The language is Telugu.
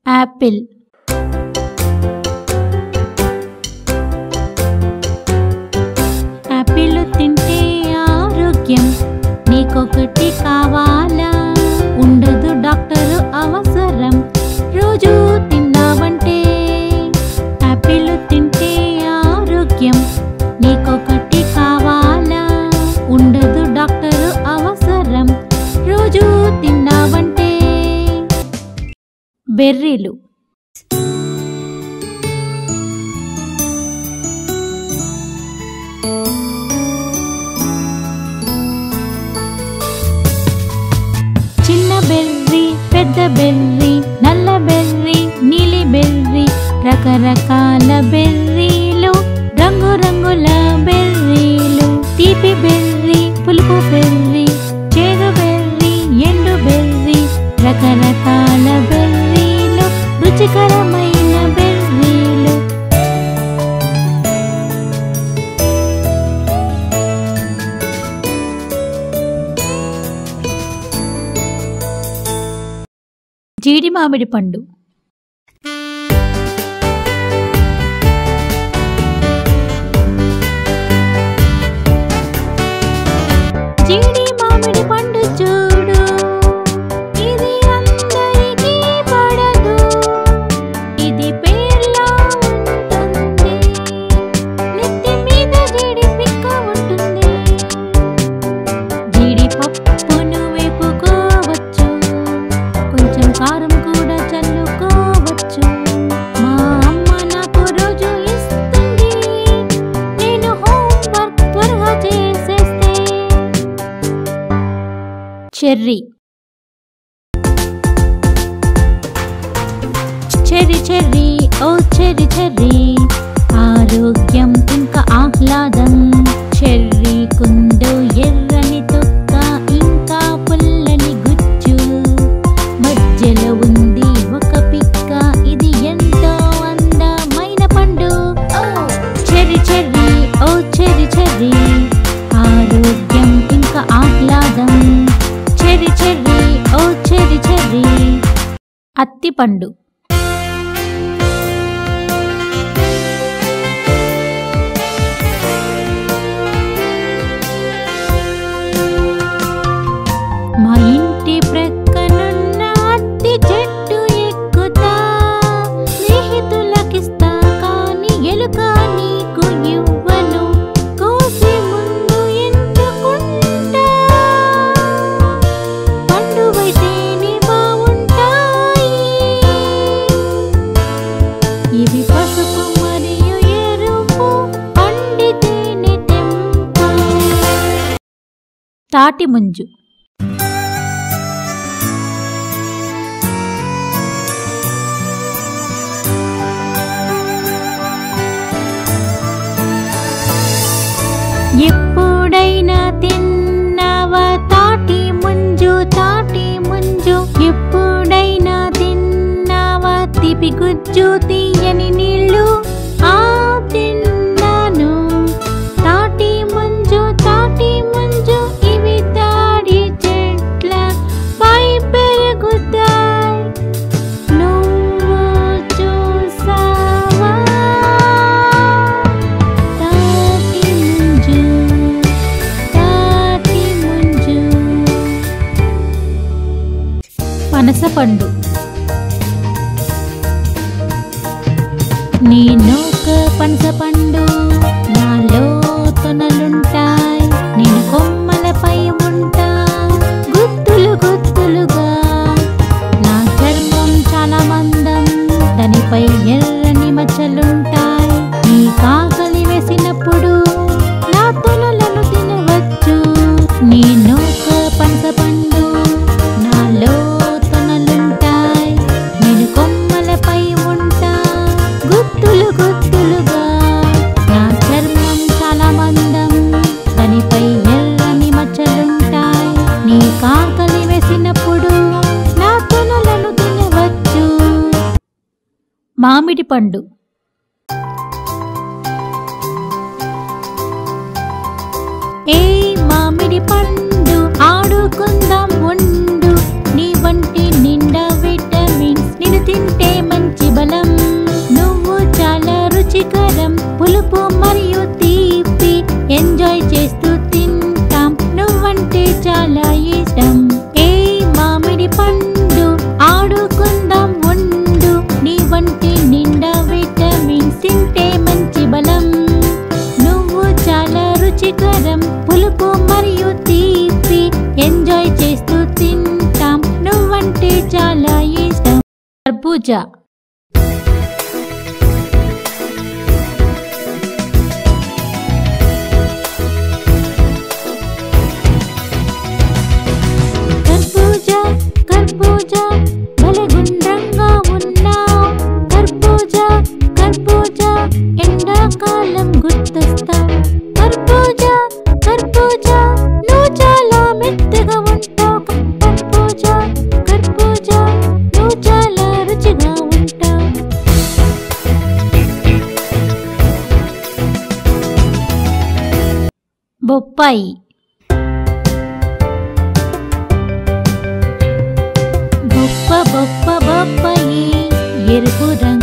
యాపిల్. యాపిల్ తింటే ఆరోగ్యం, నీకొకటి కావాలా? ఉండదు డాక్టరు అవసరం, రోజు తిన్నావంటే. యాపిల్ తింటే ఆరోగ్యం, నీకొకటి కావాలా? ఉండదు డాక్టరు అవసరం, రోజు తిన్నావంటే. బెర్రీలు. చిన్న బెర్రీ, పెద్ద బెర్రీ, నల్ల బెర్రీ, నీలి బెర్రీ, రకరకాల బెర్రీలు, రంగురంగుల బెర్రీలు. తీపి బెర్రీ, పులుపు బెర్రీ, చేదు బెర్రీ, ఎండు బెర్రీ, రకరకాల బెర్రీలు, రుచికరమైన బెర్రీలు. జీడి మామిడి పండు. జీడి మామిడి పండు చూడు, ఇది అందరికీ పడదు, ఇది పేర్లా ఉంటుంది, నెత్తి మీద జీడి పిక్క ఉంటుంది. జీడి పప్పును వేపుకోవచ్చు, కొంచెం కారం కూడా చల్లుకోవచ్చు. మా అమ్మ నాకు రోజు ఇస్తుంది, నేను హోంవర్క్ త్వరగా చేసేస్తే. చెర్రీ. చెర్రీ చెర్రీ, ఓ చెర్రీ చెర్రీ, ఆరోగ్యం ఇంకా ఆహ్లాదం. చెర్రీ కుండు, ఎర్రని తొక్క, ఇంకా పుల్లని గుజ్జు, మధ్యలో ఉంది ఒక పిక్క, ఇది ఎంతో అందమైన పండు. చెర్రీ చెర్రీ, ఓ చెర్రీ చెర్రీ, ఆరోగ్యం ఇంకా ఆహ్లాదం. చెర్రీ చెర్రీ, ఓ చెర్రీ చెర్రీ. అత్తిపండు. మా ఇంటి ప్రక్కనున్న అత్తి చెట్టు ఎక్కుతా, స్నేహితులకిస్తా, కానీ ఎలుక నీకు ఇవ్వను, కోసి ముందు ఎంచుకుంటా, పండువైతేనే బావుంటాయి. ఇవి పసుపు మరియు ఎరుపు, పండితేనే తెంప. తాటి ముంజు. ఎప్పుడైనా తిన్నావా తాటి ముంజు? తాటి ముంజు ఎప్పుడైనా తిన్నావా? తీపి గుజ్జు, తీయని నీళ్ళు, ఆ తిన్నాను. తాటి ముంజు, తాటి ముంజు, ఇవి తాడి చెట్ల పై పెరుగుతాయి, నువ్వు చూసావా? తాటి ముంజు, తాటి ముంజు. పనసపండు. నేనొక పనసపండు, నాలో తొనలుంటాయి, నేను కొమ్మలపై ఉంటా, గుత్తులు గుత్తులుగా. నా చర్మం చాలా మందం, దానిపై ఎర్రని మచ్చలుంటాయి. నీ కాకలి వేసినప్పుడు నా తొనలను తినవచ్చు. నేనొక పనసపండు, నాలో తొనలుంటాయి, నేను కొమ్మలపై ఉంటా, గుత్తులు గుత్తులుగా. నా చర్మం చాలా మందం, దానిపై ఎర్రని మచ్చలుంటాయి. నీ కాకలి వేసినప్పుడు నా తొనలను తినవచ్చు. మామిడి పండు. ఏ మామిడి పండు, ఆడుకుందాం ఉండు, నీ వంటి నిండా విటమిన్స్, నిన్ను తింటే కర్బూజా. కర్బూజా కర్బూజా భలే గుండ్రంగా ఉన్నావ్. కర్బూజా కర్బూజా ఎండాకాలం గుర్తొస్తావ్. కర్బూజా కర్బూజా నువ్వు చాలా మెత్తగా ఉంటావ్. కర్బూజా కర్బూజా నువ్వు చాలా రుచిగా ఉంటావ్. బొప్పాయి. బొప్పాయి ఎరుపు రంగు